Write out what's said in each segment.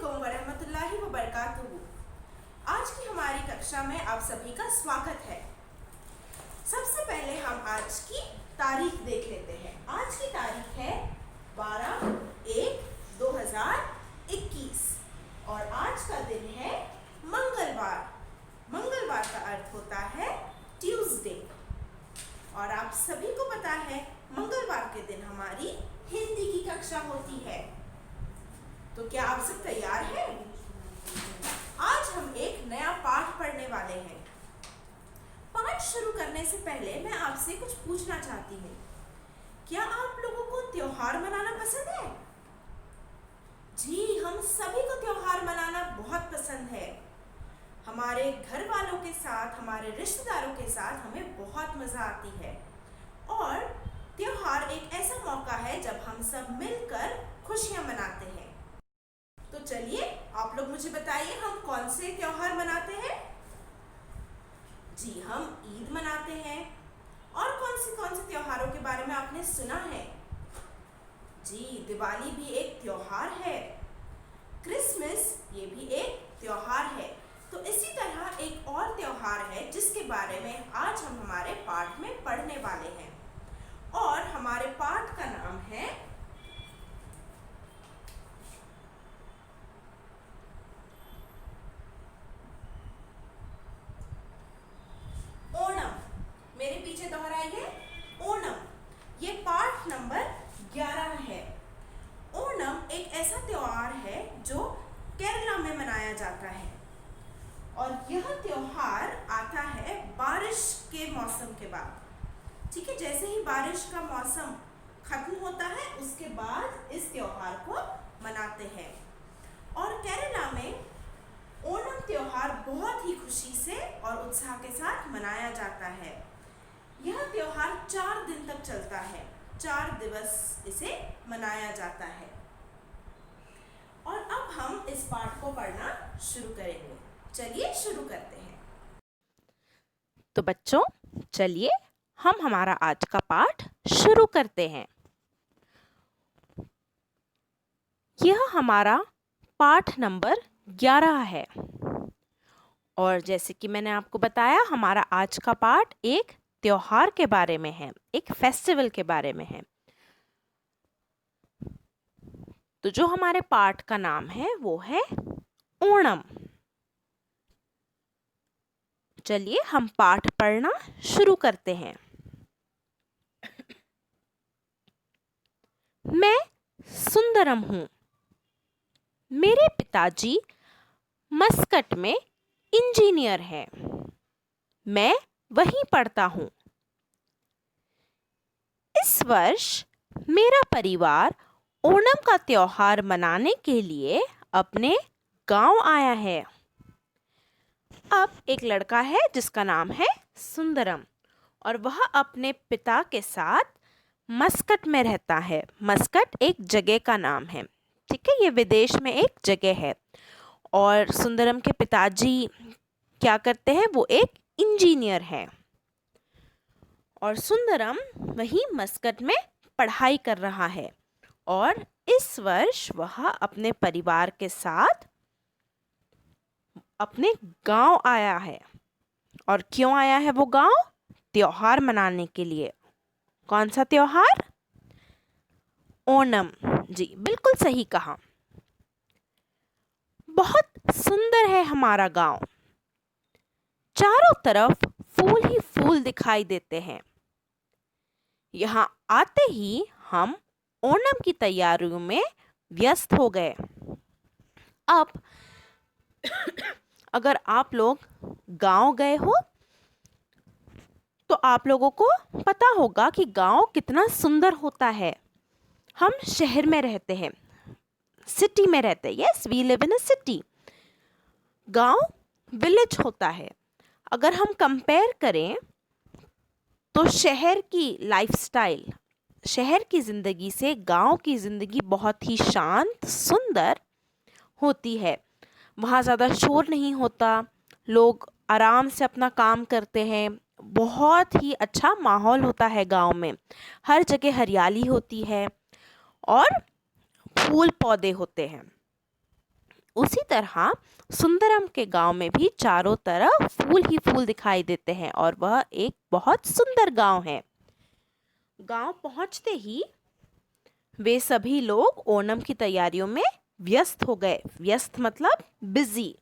अस्सलामुअलैकुम वरहमतुल्लाहि वबरकातुहू। आज की हमारी कक्षा में आप सभी का स्वागत है। सबसे पहले हम आज की तारीख देख लेते हैं। आज की तारीख है 12/1/2021 और आज का दिन है मंगलवार। मंगलवार का अर्थ होता है ट्यूसडे। और आप सभी को पता है मंगलवार के दिन हमारी हिंदी की कक्षा होती है। तो क्या आप सब तैयार हैं? आज हम एक नया पाठ पढ़ने वाले हैं। पाठ शुरू करने से पहले मैं आपसे कुछ पूछना चाहती हूँ। क्या आप लोगों को त्योहार मनाना पसंद है? जी, हम सभी को त्योहार मनाना बहुत पसंद है। हमारे घर वालों के साथ, हमारे रिश्तेदारों के साथ हमें बहुत मजा आती है। और त्योहार एक ऐसा मौका है जब हम सब मिलकर खुशियां मनाते हैं। तो चलिए आप लोग मुझे बताइए, हम कौन से त्योहार मनाते हैं? जी, हम ईद मनाते हैं। और कौन से त्योहारों के बारे में आपने सुना है? जी, दिवाली भी एक त्योहार है। क्रिसमस ये भी एक त्योहार है। तो इसी तरह एक और त्योहार है जिसके बारे में आज हम हमारे पाठ में पढ़ने वाले हैं। और हमारे पाठ का नाम है ओणम। मेरे पीछे दोहराइए, ओणम। ये पाठ नंबर 11 है। ओणम एक ऐसा त्योहार है जो केरला में मनाया जाता है। और यह त्योहार आता है बारिश के मौसम के बाद। ठीक है, जैसे ही बारिश का मौसम खत्म होता है उसके बाद इस त्योहार को मनाते हैं। और केरला में ओणम त्योहार बहुत ही खुशी से और उत्साह के साथ मनाया जाता है। यह त्योहार 4 दिन तक चलता है। 4 दिवस इसे मनाया जाता है। और अब हम इस पाठ को पढ़ना शुरू करेंगे। चलिए शुरू करते हैं। तो बच्चों, चलिए हम हमारा आज का पाठ शुरू करते हैं। यह हमारा पाठ नंबर 11 है। और जैसे कि मैंने आपको बताया, हमारा आज का पाठ एक त्योहार के बारे में है, एक फेस्टिवल के बारे में है। तो जो हमारे पाठ का नाम है वो है ओणम। चलिए हम पाठ पढ़ना शुरू करते हैं। मैं सुंदरम हूँ। मेरे पिताजी मस्कट में इंजीनियर है। मैं वहीं पढ़ता हूँ। इस वर्ष मेरा परिवार ओणम का त्योहार मनाने के लिए अपने गांव आया है। अब एक लड़का है जिसका नाम है सुंदरम और वह अपने पिता के साथ मस्कट में रहता है। मस्कट एक जगह का नाम है। ठीक है, ये विदेश में एक जगह है। और सुंदरम के पिताजी क्या करते हैं? वो एक इंजीनियर है। और सुंदरम वहीं मस्कट में पढ़ाई कर रहा है। और इस वर्ष वह अपने परिवार के साथ अपने गांव आया है। और क्यों आया है वो गांव? त्योहार मनाने के लिए। कौन सा त्योहार? ओणम। जी, बिल्कुल सही कहा। बहुत सुंदर है हमारा गांव। चारों तरफ फूल ही फूल दिखाई देते हैं। यहाँ आते ही हम ओणम की तैयारियों में व्यस्त हो गए। अब अगर आप लोग गांव गए हो तो आप लोगों को पता होगा कि गांव कितना सुंदर होता है। हम शहर में रहते हैं, सिटी में रहते हैं। Yes, we live in a city. गांव विलेज होता है। अगर हम कंपेयर करें तो शहर की लाइफस्टाइल, शहर की ज़िंदगी से गांव की ज़िंदगी बहुत ही शांत, सुंदर होती है। वहाँ ज़्यादा शोर नहीं होता, लोग आराम से अपना काम करते हैं। बहुत ही अच्छा माहौल होता है गांव में। हर जगह हरियाली होती है और फूल पौधे होते हैं। उसी तरह सुंदरम के गांव में भी चारों तरफ फूल ही फूल दिखाई देते हैं और वह एक बहुत सुंदर गांव है। गांव पहुंचते ही वे सभी लोग ओणम की तैयारियों में व्यस्त हो गए। व्यस्त मतलब बिजी।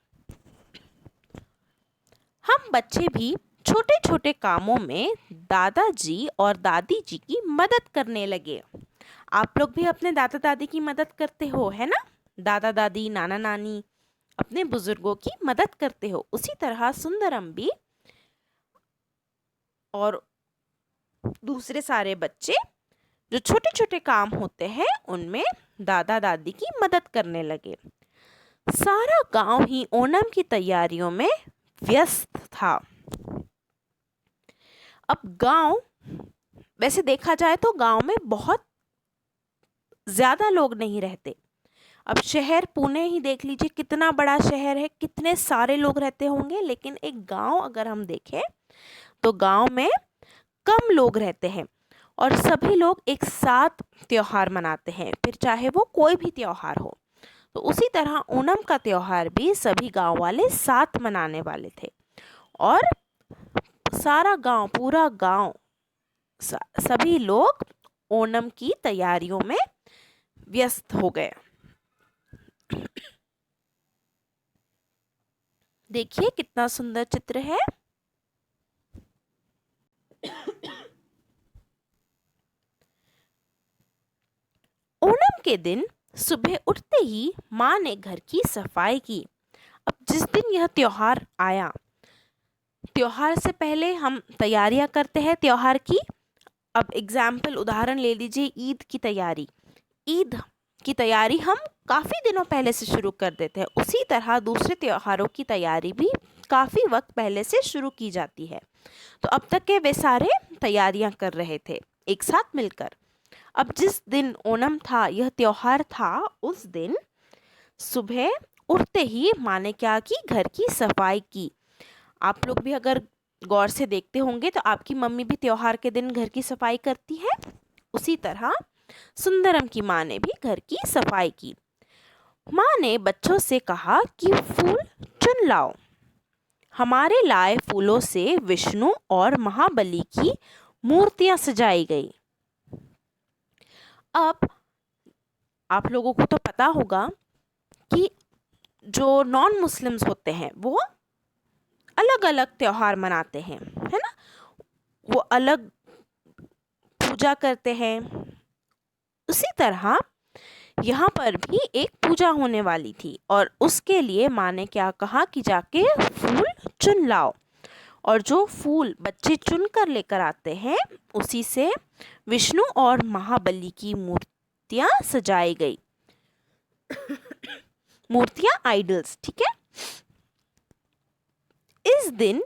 हम बच्चे भी छोटे छोटे कामों में दादाजी और दादी जी की मदद करने लगे। आप लोग भी अपने दादा दादी की मदद करते हो, है ना? दादा दादी, नाना नानी अपने बुजुर्गों की मदद करते हो। उसी तरह सुंदरम भी और दूसरे सारे बच्चे जो छोटे छोटे काम होते हैं उनमें दादा दादी की मदद करने लगे। सारा गांव ही ओणम की तैयारियों में व्यस्त था। अब गांव, वैसे देखा जाए तो गांव में बहुत ज्यादा लोग नहीं रहते। अब शहर पुणे ही देख लीजिए, कितना बड़ा शहर है, कितने सारे लोग रहते होंगे। लेकिन एक गांव अगर हम देखें तो गांव में कम लोग रहते हैं और सभी लोग एक साथ त्योहार मनाते हैं, फिर चाहे वो कोई भी त्योहार हो। तो उसी तरह ओणम का त्योहार भी सभी गांव वाले साथ मनाने वाले थे और सारा गांव, पूरा गांव, सभी लोग ओणम की तैयारियों में व्यस्त हो गए। देखिए कितना सुंदर चित्र है। ओणम के दिन सुबह उठते ही माँ ने घर की सफाई की। अब जिस दिन यह त्योहार आया, त्योहार से पहले हम तैयारियां करते हैं त्योहार की। अब एग्जाम्पल, उदाहरण ले लीजिए ईद की तैयारी। ईद की तैयारी हम काफ़ी दिनों पहले से शुरू कर देते हैं। उसी तरह दूसरे त्योहारों की तैयारी भी काफ़ी वक्त पहले से शुरू की जाती है। तो अब तक के वे सारे तैयारियां कर रहे थे एक साथ मिलकर। अब जिस दिन ओणम था, यह त्योहार था, उस दिन सुबह उठते ही माँ ने क्या की? घर की सफाई की। आप लोग भी अगर गौर से देखते होंगे तो आपकी मम्मी भी त्योहार के दिन घर की सफाई करती है। उसी तरह सुंदरम की माँ ने भी घर की सफाई की। माँ ने बच्चों से कहा कि फूल चुन लाओ। हमारे लाए फूलों से विष्णु और महाबली की मूर्तियां सजाई गई। अब आप लोगों को तो पता होगा कि जो नॉन मुस्लिम्स होते हैं वो अलग अलग त्योहार मनाते हैं, है ना? वो अलग पूजा करते हैं। उसी तरह यहाँ पर भी एक पूजा होने वाली थी और उसके लिए माँ ने क्या कहा कि जाके फूल चुन लाओ। और जो फूल बच्चे चुन कर लेकर आते हैं उसी से विष्णु और महाबली की मूर्तियां सजाई गई। मूर्तियां, आइडल्स, ठीक है। इस दिन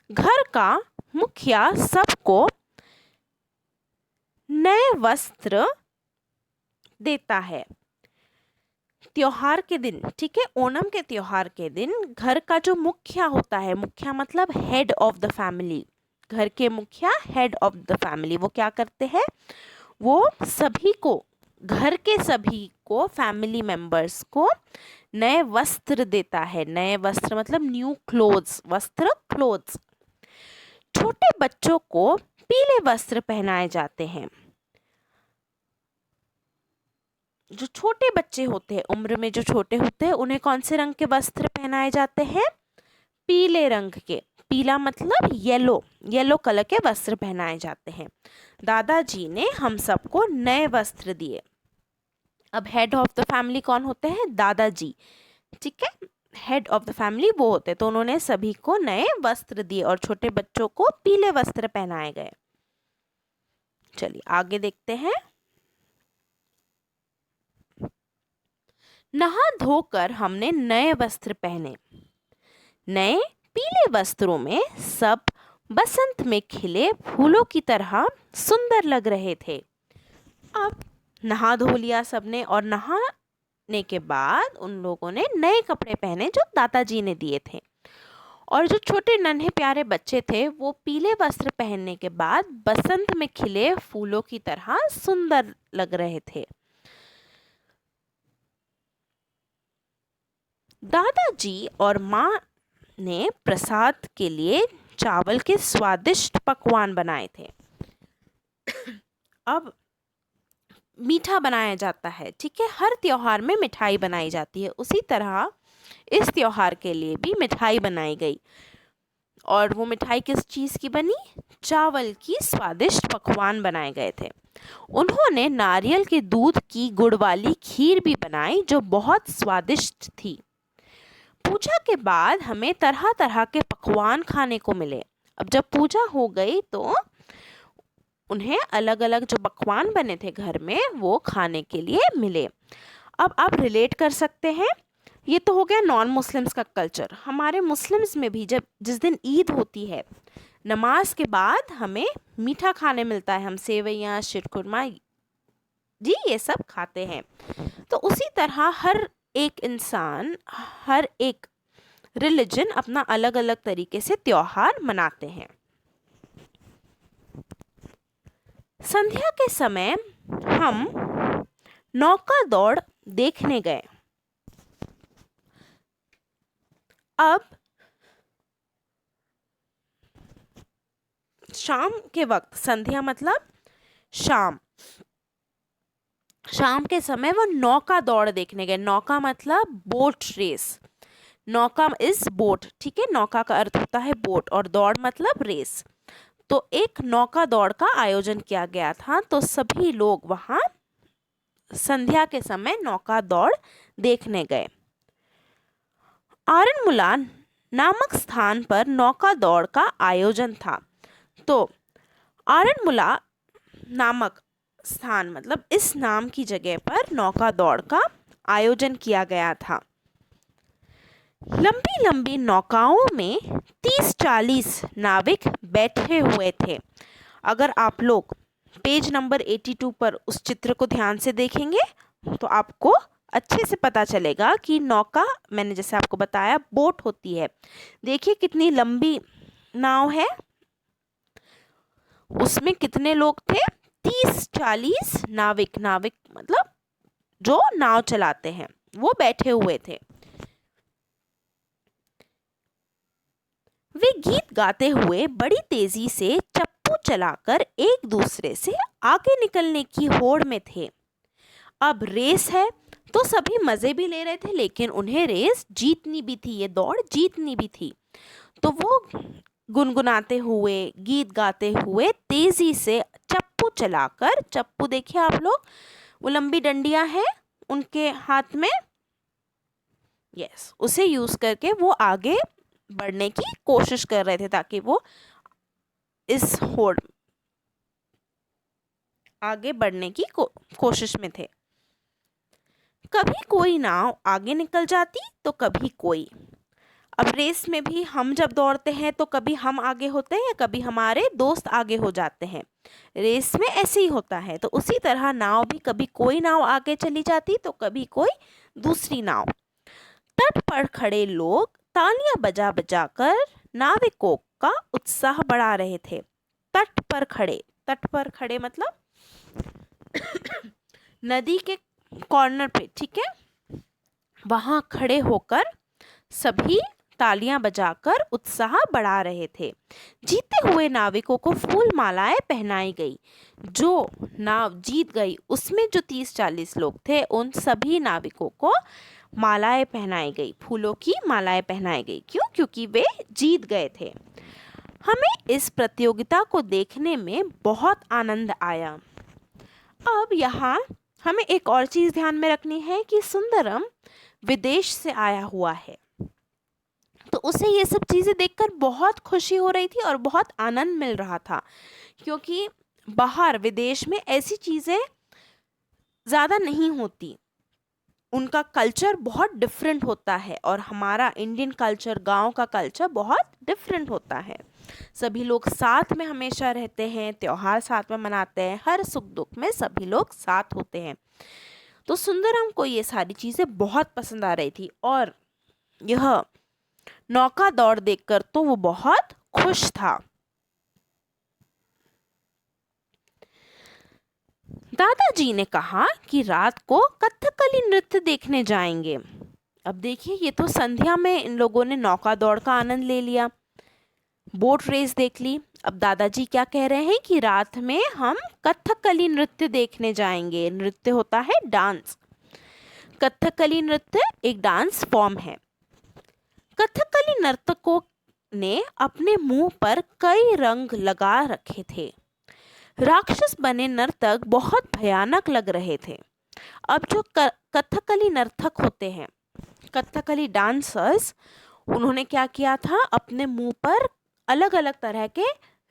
घर का मुखिया सबको नए वस्त्र देता है। त्योहार के दिन, ठीक है, ओणम के त्योहार के दिन घर का जो मुखिया होता है, मुखिया मतलब हेड ऑफ द फैमिली, घर के मुखिया, हेड ऑफ द फैमिली, वो क्या करते हैं? वो सभी को, घर के सभी को, फैमिली मेंबर्स को नए वस्त्र देता है। नए वस्त्र मतलब न्यू क्लोथ्स, वस्त्र, क्लोथ्स। छोटे बच्चों को पीले वस्त्र पहनाए जाते हैं। जो छोटे बच्चे होते हैं, उम्र में जो छोटे होते हैं, उन्हें कौन से रंग के वस्त्र पहनाए जाते हैं? पीले रंग के। पीला मतलब येलो, येलो कलर के वस्त्र पहनाए जाते हैं। दादाजी ने हम सबको नए वस्त्र दिए। अब हेड ऑफ द फैमिली कौन होते हैं? दादाजी, ठीक है, हेड ऑफ द फैमिली वो होते हैं। तो उन्होंने सभी को नए वस्त्र दिए और छोटे बच्चों को पीले वस्त्र पहनाए गए। चलिए आगे देखते हैं। नहा धोकर हमने नए वस्त्र पहने। नए पीले वस्त्रों में सब बसंत में खिले फूलों की तरह सुंदर लग रहे थे। अब नहा धो लिया सबने और नहाने के बाद उन लोगों ने नए कपड़े पहने जो दादाजी ने दिए थे। और जो छोटे नन्हे प्यारे बच्चे थे वो पीले वस्त्र पहनने के बाद बसंत में खिले फूलों की तरह सुंदर लग रहे थे। दादाजी और माँ ने प्रसाद के लिए चावल के स्वादिष्ट पकवान बनाए थे। अब मीठा बनाया जाता है, ठीक है। हर त्योहार में मिठाई बनाई जाती है, उसी तरह इस त्योहार के लिए भी मिठाई बनाई गई। और वो मिठाई किस चीज़ की बनी? चावल की स्वादिष्ट पकवान बनाए गए थे। उन्होंने नारियल के दूध की गुड़ वाली खीर भी बनाई जो बहुत स्वादिष्ट थी। पूजा के बाद हमें तरह तरह के पकवान खाने को मिले। अब जब पूजा हो गई तो उन्हें अलग अलग जो पकवान बने थे घर में वो खाने के लिए मिले। अब आप रिलेट कर सकते हैं, ये तो हो गया नॉन मुस्लिम्स का कल्चर। हमारे मुस्लिम्स में भी जब जिस दिन ईद होती है, नमाज के बाद हमें मीठा खाने मिलता है। हम सेवइयाँ, शीरकुरमा जी ये सब खाते हैं। तो उसी तरह हर एक इंसान, हर एक रिलीजन अपना अलग अलग तरीके से त्योहार मनाते हैं। संध्या के समय हम नौका दौड़ देखने गए। अब शाम के वक्त, संध्या मतलब शाम, शाम के समय वो नौका दौड़ देखने गए। नौका मतलब बोट रेस। नौका इज बोट, ठीक है। नौका का अर्थ होता है बोट और दौड़ मतलब रेस। तो एक नौका दौड़ का आयोजन किया गया था, तो सभी लोग वहां संध्या के समय नौका दौड़ देखने गए। आरनमुला नामक स्थान पर नौका दौड़ का आयोजन था। तो आरनमुला नामक स्थान मतलब इस नाम की जगह पर नौका दौड़ का आयोजन किया गया था। लंबी लंबी नौकाओं में 30-40 नाविक बैठे हुए थे। अगर आप लोग पेज नंबर 82 पर उस चित्र को ध्यान से देखेंगे तो आपको अच्छे से पता चलेगा कि नौका, मैंने जैसे आपको बताया, बोट होती है। देखिए कितनी लंबी नाव है, उसमें कितने लोग थे? 30-40 नाविक। नाविक मतलब जो नाव चलाते हैं, वो बैठे हुए थे। वे गीत गाते हुए बड़ी तेजी से चप्पू चलाकर एक दूसरे से आगे निकलने की होड़ में थे। अब रेस है तो सभी मजे भी ले रहे थे, लेकिन उन्हें रेस जीतनी भी थी, ये दौड़ जीतनी भी थी। तो वो गुनगुनाते हुए, गीत गाते हुए तेजी से चप्पू चलाकर, चप्पू देखिए आप लोग, वो लंबी डंडियां हैं उनके हाथ में, यस, उसे यूज करके वो आगे बढ़ने की कोशिश कर रहे थे ताकि वो इस होड़ आगे बढ़ने की कोशिश में थे। कभी कोई नाव आगे निकल जाती तो कभी कोई। अब रेस में भी हम जब दौड़ते हैं तो कभी हम आगे होते हैं या कभी हमारे दोस्त आगे हो जाते हैं। रेस में ऐसे ही होता है। तो उसी तरह नाव भी कभी कोई नाव आगे चली जाती तो कभी कोई दूसरी नाव। तट पर खड़े लोग तालियां बजा बजा कर नाविकों का उत्साह बढ़ा रहे थे। तट पर खड़े, तट पर खड़े मतलब नदी के कॉर्नर पे, ठीक है, वहां खड़े होकर सभी तालियां बजाकर उत्साह बढ़ा रहे थे। जीते हुए नाविकों को फूल मालाएं पहनाई गई। जो नाव जीत गई उसमें जो 30-40 लोग थे, उन सभी नाविकों को मालाएं पहनाई गई, फूलों की मालाएं पहनाई गई। क्यों? क्योंकि वे जीत गए थे। हमें इस प्रतियोगिता को देखने में बहुत आनंद आया। अब यहाँ हमें एक और चीज़ ध्यान में रखनी है कि सुंदरम विदेश से आया हुआ है, तो उसे ये सब चीज़ें देखकर बहुत खुशी हो रही थी और बहुत आनंद मिल रहा था, क्योंकि बाहर विदेश में ऐसी चीज़ें ज़्यादा नहीं होती। उनका कल्चर बहुत डिफरेंट होता है और हमारा इंडियन कल्चर, गांव का कल्चर बहुत डिफरेंट होता है। सभी लोग साथ में हमेशा रहते हैं, त्योहार साथ में मनाते हैं, हर सुख दुख में सभी लोग साथ होते हैं। तो सुंदरम को ये सारी चीज़ें बहुत पसंद आ रही थी और यह नौका दौड़ देखकर तो वो बहुत खुश था। दादाजी ने कहा कि रात को कथकली नृत्य देखने जाएंगे। अब देखिए, ये तो संध्या में इन लोगों ने नौका दौड़ का आनंद ले लिया, बोट रेस देख ली। अब दादाजी क्या कह रहे हैं कि रात में हम कथकली नृत्य देखने जाएंगे। नृत्य होता है डांस। कथकली नृत्य एक डांस फॉर्म है। कथकली नर्तकों ने अपने मुंह पर कई रंग लगा रखे थे। राक्षस बने नर्तक बहुत भयानक लग रहे थे। अब जो कथकली नर्तक होते हैं, कथकली डांसर्स, उन्होंने क्या किया था, अपने मुंह पर अलग अलग तरह के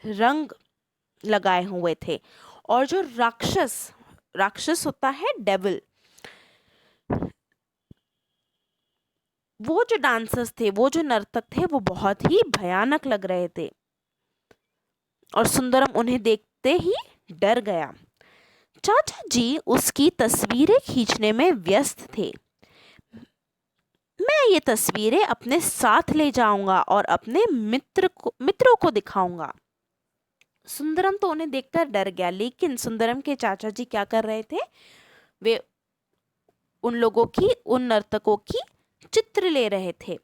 रंग लगाए हुए थे। और जो राक्षस होता है डेविल, वो जो डांसर्स थे, वो जो नर्तक थे, वो बहुत ही भयानक लग रहे थे। और सुंदरम उन्हें देखते ही डर गया। चाचा जी उसकी तस्वीरें खींचने में व्यस्त थे। मैं ये तस्वीरें अपने साथ ले जाऊंगा और अपने मित्रों को दिखाऊंगा। सुंदरम तो उन्हें देखकर डर गया, लेकिन सुंदरम के चाचा जी क्या कर रहे थे, वे उन नर्तकों की चित्र ले रहे थे,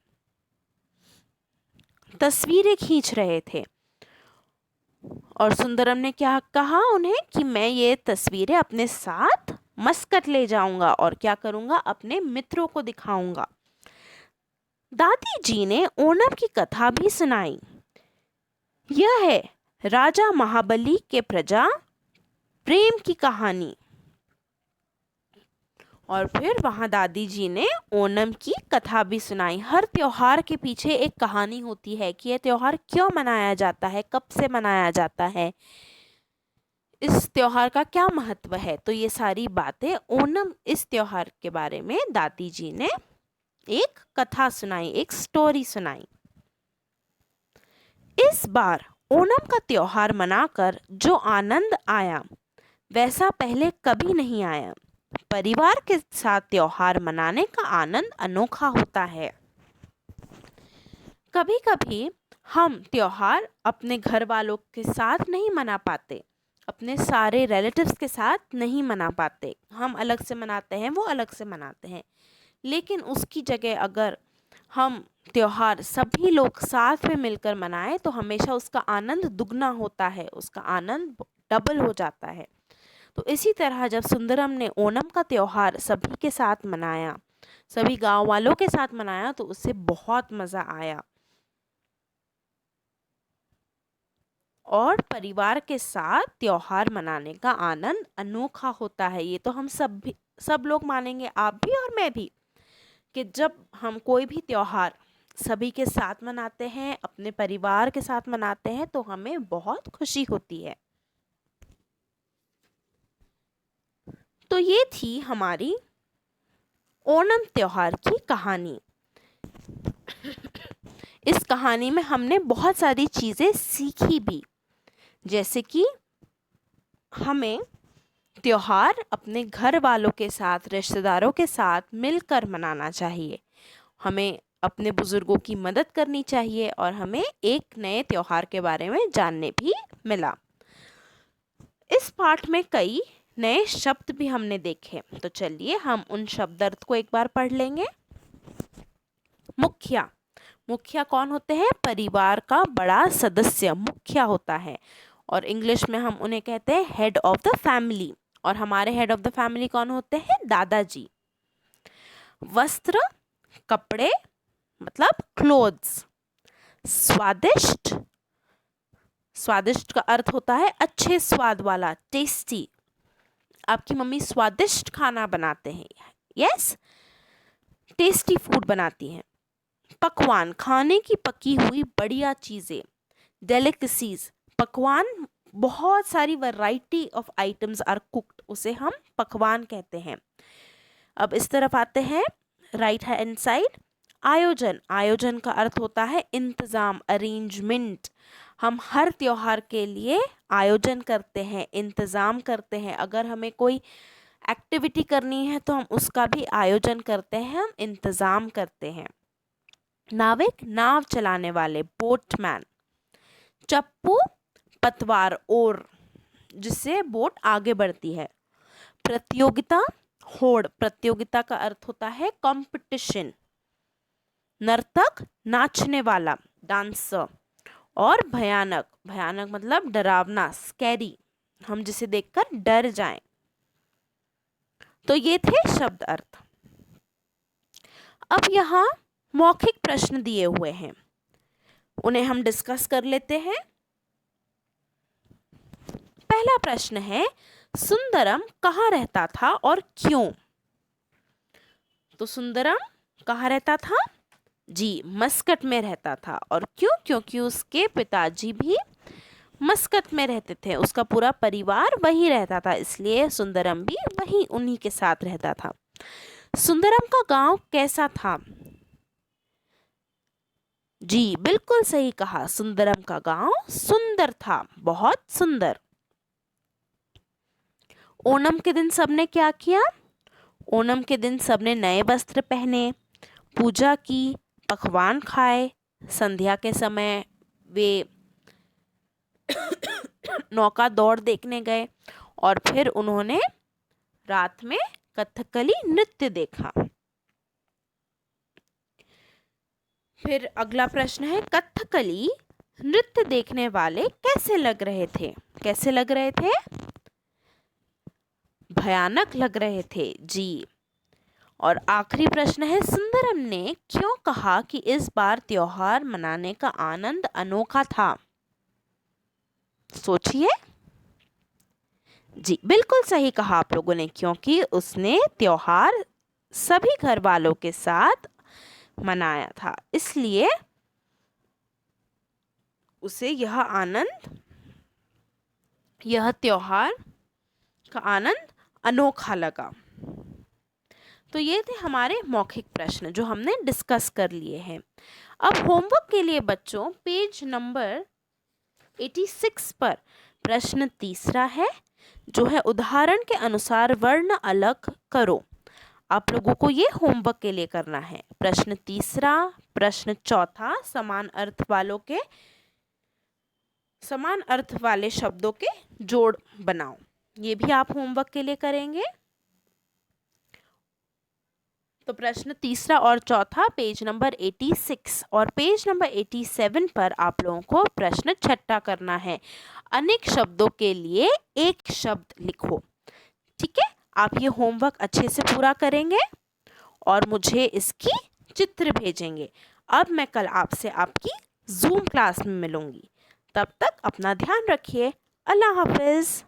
तस्वीरें खींच रहे थे। और सुंदरम ने क्या कहा उन्हें कि मैं ये तस्वीरें अपने साथ मस्कट ले जाऊंगा और क्या करूंगा, अपने मित्रों को दिखाऊंगा। दादी जी ने ओणम की कथा भी सुनाई। यह है राजा महाबली के प्रजा प्रेम की कहानी। और फिर वहां दादी जी ने ओणम की कथा भी सुनाई। हर त्योहार के पीछे एक कहानी होती है कि यह त्योहार क्यों मनाया जाता है, कब से मनाया जाता है, इस त्योहार का क्या महत्व है। तो ये सारी बातें ओणम, इस त्योहार के बारे में दादी जी ने एक कथा सुनाई, एक स्टोरी सुनाई। इस बार ओणम का त्योहार मनाकर जो आनंद आया, वैसा पहले कभी नहीं आया। परिवार के साथ त्योहार मनाने का आनंद अनोखा होता है। कभी कभी हम त्योहार अपने घर वालों के साथ नहीं मना पाते, अपने सारे रिलेटिव्स के साथ नहीं मना पाते। हम अलग से मनाते हैं, वो अलग से मनाते हैं। लेकिन उसकी जगह अगर हम त्योहार सभी लोग साथ में मिलकर मनाएं तो हमेशा उसका आनंद दुगना होता है, उसका आनंद डबल हो जाता है। तो इसी तरह जब सुंदरम ने ओणम का त्योहार सभी के साथ मनाया, सभी गांव वालों के साथ मनाया, तो उससे बहुत मजा आया। और परिवार के साथ त्योहार मनाने का आनंद अनोखा होता है। ये तो हम सब लोग मानेंगे, आप भी और मैं भी, कि जब हम कोई भी त्योहार सभी के साथ मनाते हैं, अपने परिवार के साथ मनाते हैं, तो हमें बहुत खुशी होती है। तो ये थी हमारी ओणम त्योहार की कहानी। इस कहानी में हमने बहुत सारी चीज़ें सीखी भी, जैसे कि हमें त्योहार अपने घर वालों के साथ, रिश्तेदारों के साथ मिलकर मनाना चाहिए। हमें अपने बुजुर्गों की मदद करनी चाहिए और हमें एक नए त्योहार के बारे में जानने भी मिला। इस पाठ में कई नए शब्द भी हमने देखे, तो चलिए हम उन शब्द अर्थ को एक बार पढ़ लेंगे। मुखिया, मुखिया कौन होते हैं, परिवार का बड़ा सदस्य मुखिया होता है। और इंग्लिश में हम उन्हें कहते हैं हेड ऑफ द फैमिली। और हमारे हेड ऑफ द फैमिली कौन होते हैं, दादाजी। वस्त्र, कपड़े, मतलब क्लोथ्स। स्वादिष्ट, स्वादिष्ट का अर्थ होता है अच्छे स्वाद वाला, टेस्टी। आपकी मम्मी स्वादिष्ट खाना बनाते हैं, यस, टेस्टी फूड बनाती हैं। पकवान, खाने की पकी हुई बढ़िया चीज़ें, डेलिकेसीज। पकवान, बहुत सारी variety of items are cooked, उसे हम पकवान कहते हैं। अब इस तरफ आते हैं राइट हैंड साइड। आयोजन, आयोजन का अर्थ होता है इंतज़ाम, अरेंजमेंट। हम हर त्योहार के लिए आयोजन करते हैं, इंतज़ाम करते हैं। अगर हमें कोई एक्टिविटी करनी है तो हम उसका भी आयोजन करते हैं, हम इंतज़ाम करते हैं। नाविक, नाव चलाने वाले, बोटमैन। चप्पू, पतवार, ओर, जिससे बोट आगे बढ़ती है। प्रतियोगिता, होड़, प्रतियोगिता का अर्थ होता है कंपटीशन। नर्तक नाचने वाला, डांसर। और भयानक, भयानक मतलब डरावना, स्कैरी, हम जिसे देखकर डर जाएं। तो ये थे शब्द अर्थ। अब यहाँ मौखिक प्रश्न दिए हुए हैं, उन्हें हम डिस्कस कर लेते हैं। पहला प्रश्न है, सुंदरम कहाँ रहता था और क्यों? तो सुंदरम कहाँ रहता था? जी, मस्कट में रहता था। और क्यों? क्योंकि उसके पिताजी भी मस्कट में रहते थे, उसका पूरा परिवार वहीं रहता था, इसलिए सुंदरम भी वहीं उन्हीं के साथ रहता था। सुंदरम का गांव कैसा था? जी, बिल्कुल सही कहा, सुंदरम का गांव सुंदर था, बहुत सुंदर। ओणम के दिन सबने क्या किया? ओणम के दिन सबने नए वस्त्र पहने, पूजा की, पकवान खाए, संध्या के समय वे नौका दौड़ देखने गए और फिर उन्होंने रात में कथकली नृत्य देखा। फिर अगला प्रश्न है, कथकली नृत्य देखने वाले कैसे लग रहे थे? कैसे लग रहे थे? भयानक लग रहे थे। जी। और आखिरी प्रश्न है, सुंदरम ने क्यों कहा कि इस बार त्योहार मनाने का आनंद अनोखा था? सोचिए। जी, बिल्कुल सही कहा आप लोगों ने, क्योंकि उसने त्योहार सभी घर वालों के साथ मनाया था, इसलिए उसे यह त्योहार का आनंद अनोखा लगा। तो ये थे हमारे मौखिक प्रश्न जो हमने डिस्कस कर लिए हैं। अब होमवर्क के लिए बच्चों पेज नंबर 86 पर प्रश्न तीसरा है, जो है उदाहरण के अनुसार वर्ण अलग करो। आप लोगों को ये होमवर्क के लिए करना है। प्रश्न तीसरा, प्रश्न चौथा, समान अर्थ वाले शब्दों के जोड़ बनाओ। ये भी आप होमवर्क के लिए करेंगे। तो प्रश्न तीसरा और चौथा पेज नंबर 86 और पेज नंबर 87 पर आप लोगों को प्रश्न छठा करना है। अनेक शब्दों के लिए एक शब्द लिखो। ठीक है, आप ये होमवर्क अच्छे से पूरा करेंगे और मुझे इसकी चित्र भेजेंगे। अब मैं कल आपसे आपकी जूम क्लास में मिलूंगी। तब तक अपना ध्यान रखिए। अल्लाह हाफिज।